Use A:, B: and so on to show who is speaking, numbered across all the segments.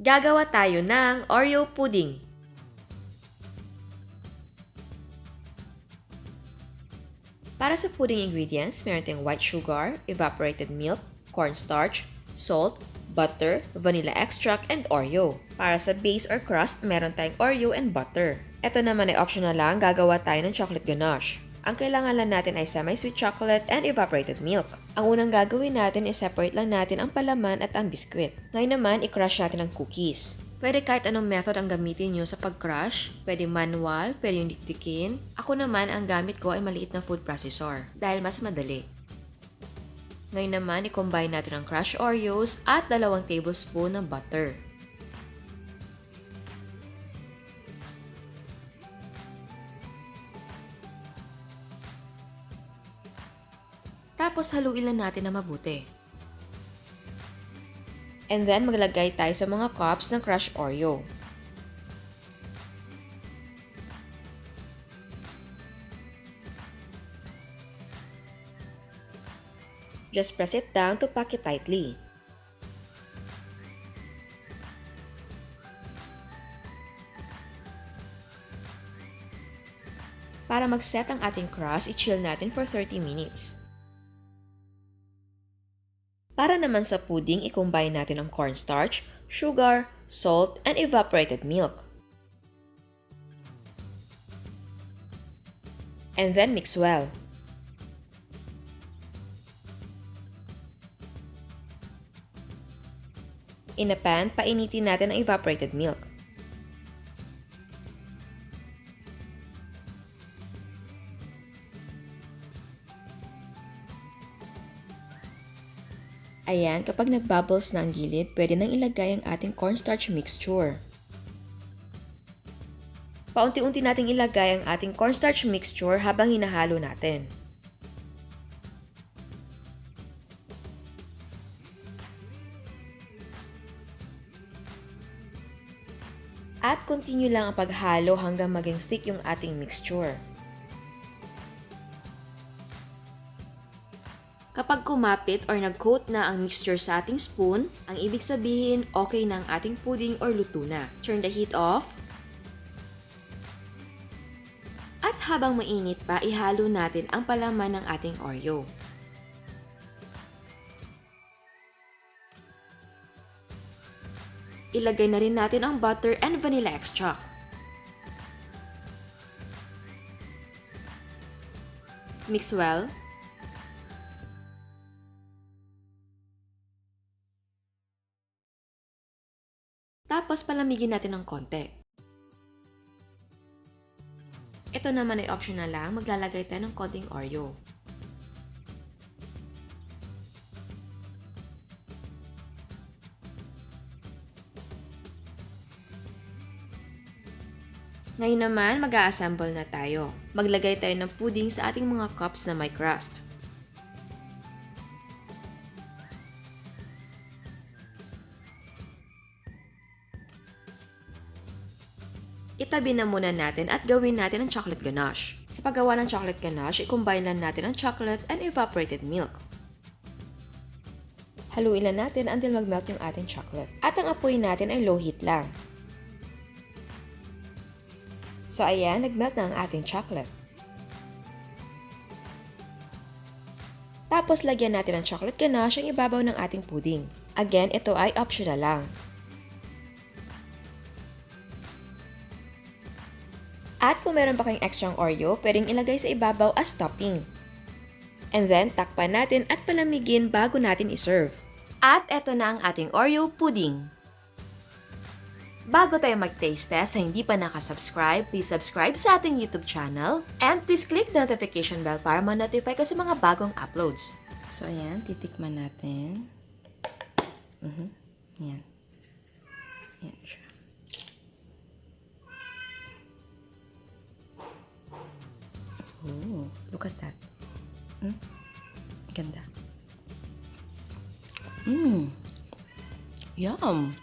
A: Gagawa tayo ng Oreo pudding. Para sa pudding ingredients, meron tayong white sugar, evaporated milk, cornstarch, salt, butter, vanilla extract, and Oreo. Para sa base or crust, meron tayong Oreo and butter. Ito naman ay optional lang, gagawa tayo ng chocolate ganache. Ang kailangan lang natin ay semi-sweet chocolate and evaporated milk. Ang unang gagawin natin is separate lang natin ang palaman at ang biskwit. Ngayon naman, i-crush natin ang cookies. Pwede kahit anong method ang gamitin nyo sa pag-crush. Pwede manual, pwede yung dikdikin. Ako naman, ang gamit ko ay maliit na food processor dahil mas madali. Ngayon naman, i-combine natin ang crushed Oreos at 2 tablespoon ng butter. Tapos haluin lang natin na mabuti. And then maglagay tayo sa mga cups ng crushed Oreo. Just press it down to pack it tightly. Para mag-set ang ating crust, i-chill natin for 30 minutes. Para naman sa pudding, i-combine natin ang cornstarch, sugar, salt, and evaporated milk. And then mix well. In a pan, painitin natin ang evaporated milk. Ayan, kapag nag-bubbles na ang gilid, pwede nang ilagay ang ating cornstarch mixture. Paunti-unti nating ilagay ang ating cornstarch mixture habang hinahalo natin. At continue lang ang paghalo hanggang maging thick yung ating mixture. Kapag kumapit or nag-coat na ang mixture sa ating spoon, ang ibig sabihin okay na ang ating pudding or luto na. Turn the heat off. At habang mainit pa, ihalo natin ang palaman ng ating Oreo. Ilagay na rin natin ang butter and vanilla extract. Mix well. Tapos palamigin natin ng konti. Ito naman ay optional lang, maglalagay tayo ng konting Oreo. Ngayon naman, mag-a-assemble na tayo. Maglagay tayo ng pudding sa ating mga cups na may crust. Itabi na muna natin at gawin natin ang chocolate ganache. Sa paggawa ng chocolate ganache, i-combine lang natin ang chocolate and evaporated milk. Haluin lang natin until mag-melt yung ating chocolate. At ang apoy natin ay low heat lang. So ayan, nag-melt na ang ating chocolate. Tapos lagyan natin ng chocolate ganache ang ibabaw ng ating pudding. Again, ito ay optional lang. At kung meron pa kayong extra Oreo, pwedeng ilagay sa ibabaw as topping. And then, takpan natin at palamigin bago natin iserve. At eto na ang ating Oreo pudding. Bago tayo mag-taste test, sa hindi pa nakasubscribe, please subscribe sa ating YouTube channel. And please click the notification bell para ma-notify ka sa mga bagong uploads. So ayan, titikman natin. Ayan. Ayan siya. Oh, look at that. Ganda. Yum.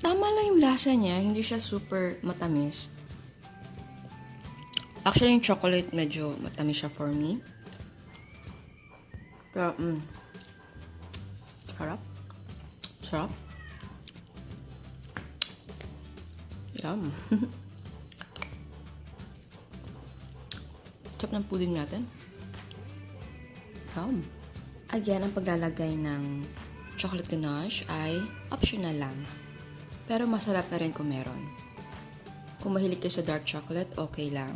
A: Tama lang yung lasa niya, hindi siya super matamis. Actually, yung chocolate medyo matamis siya for me.
B: Pero, sarap. Sarap. Yum. Sarap ng pudding natin. Yum. Again, ang paglalagay ng chocolate ganache ay optional lang. Pero masarap na rin kung meron. Kung mahilig kayo sa dark chocolate, okay lang.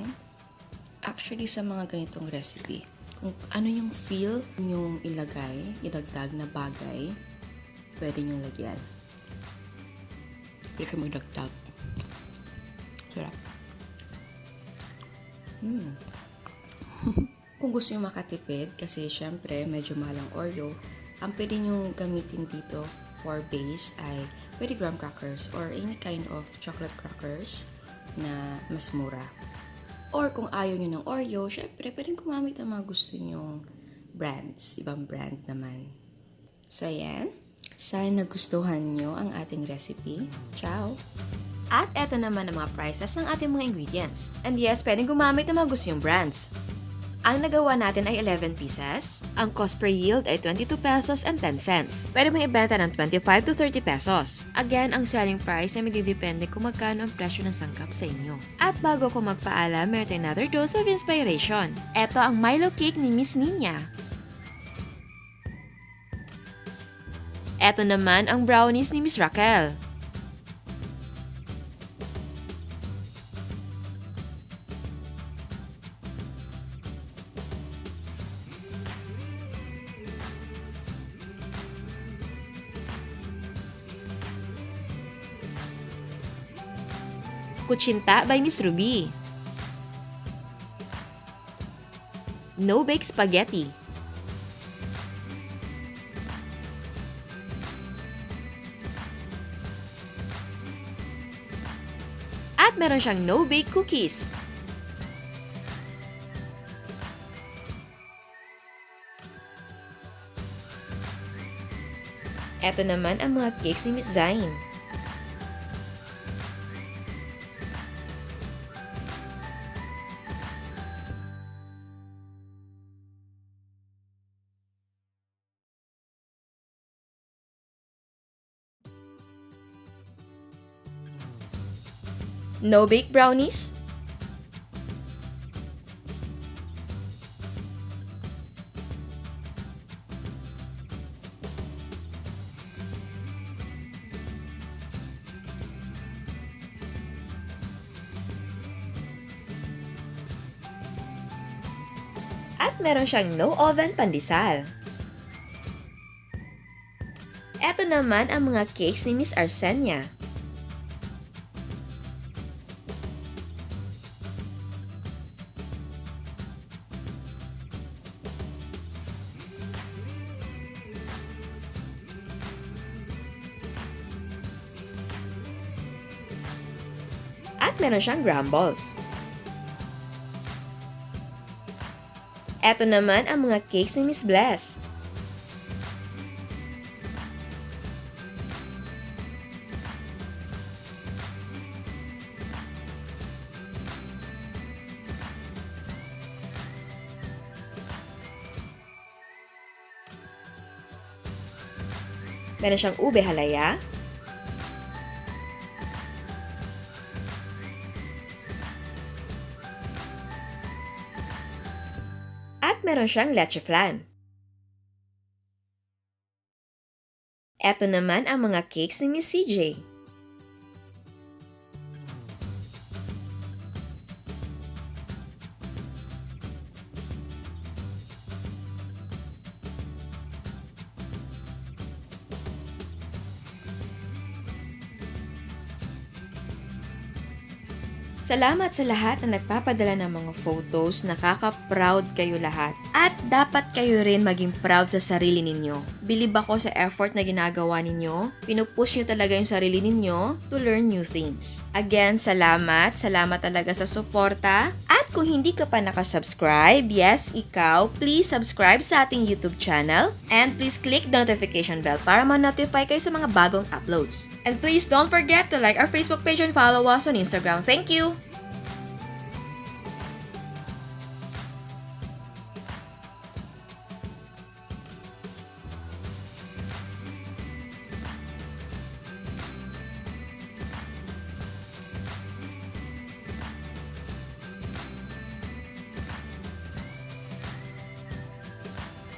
B: Actually, sa mga ganitong recipe, kung ano yung feel yung idagdag na bagay, pwede nyo lagyan. Pwede kayo magdagdag. Sarap. Kung gusto nyo makatipid, kasi syempre medyo mahal ang Oreo, ang pwede nyo gamitin dito for base ay pwede graham crackers or any kind of chocolate crackers na mas mura. Or kung ayaw nyo ng Oreo, syempre pwedeng gumamit ng mga gusto nyong brands. Ibang brand naman. So ayan, sana nagustuhan nyo ang ating recipe. Ciao!
A: At eto naman ang mga prices ng ating mga ingredients. And yes, pwedeng gumamit ng mga gusto yung brands. Ang nagawa natin ay 11 pieces. Ang cost per yield ay 22 pesos and 10 cents. Pwede mong ibenta ng 25 to 30 pesos. Again, ang selling price ay magdidepende kung magkano ang presyo ng sangkap sa inyo. At bago ko magpaalam, meron tayong another dose of inspiration. Ito ang Milo cake ni Miss Nina. Ito naman ang brownies ni Miss Raquel. Kutsinta by Miss Ruby. No-bake spaghetti. At meron siyang no-bake cookies. Ito naman ang mga cakes ni Miss Zain. No-bake brownies. At meron siyang no-oven pandesal. Ito naman ang mga cakes ni Miss Arsenia. At meron siyang grumbles. Ito naman ang mga cakes ni Miss Bless. Meron siyang ube halaya. At meron siyang leche flan. Ito naman ang mga cakes ni Miss CJ. Salamat sa lahat na nagpapadala ng mga photos. Nakaka-proud kayo lahat. At dapat kayo rin maging proud sa sarili ninyo. Believe ako sa effort na ginagawa ninyo. Pinupush nyo talaga yung sarili ninyo to learn new things. Again, salamat. Salamat talaga sa suporta. At kung hindi ka pa nakasubscribe, yes, ikaw, please subscribe sa ating YouTube channel. And please click the notification bell para ma-notify kayo sa mga bagong uploads. And please don't forget to like our Facebook page and follow us on Instagram. Thank you!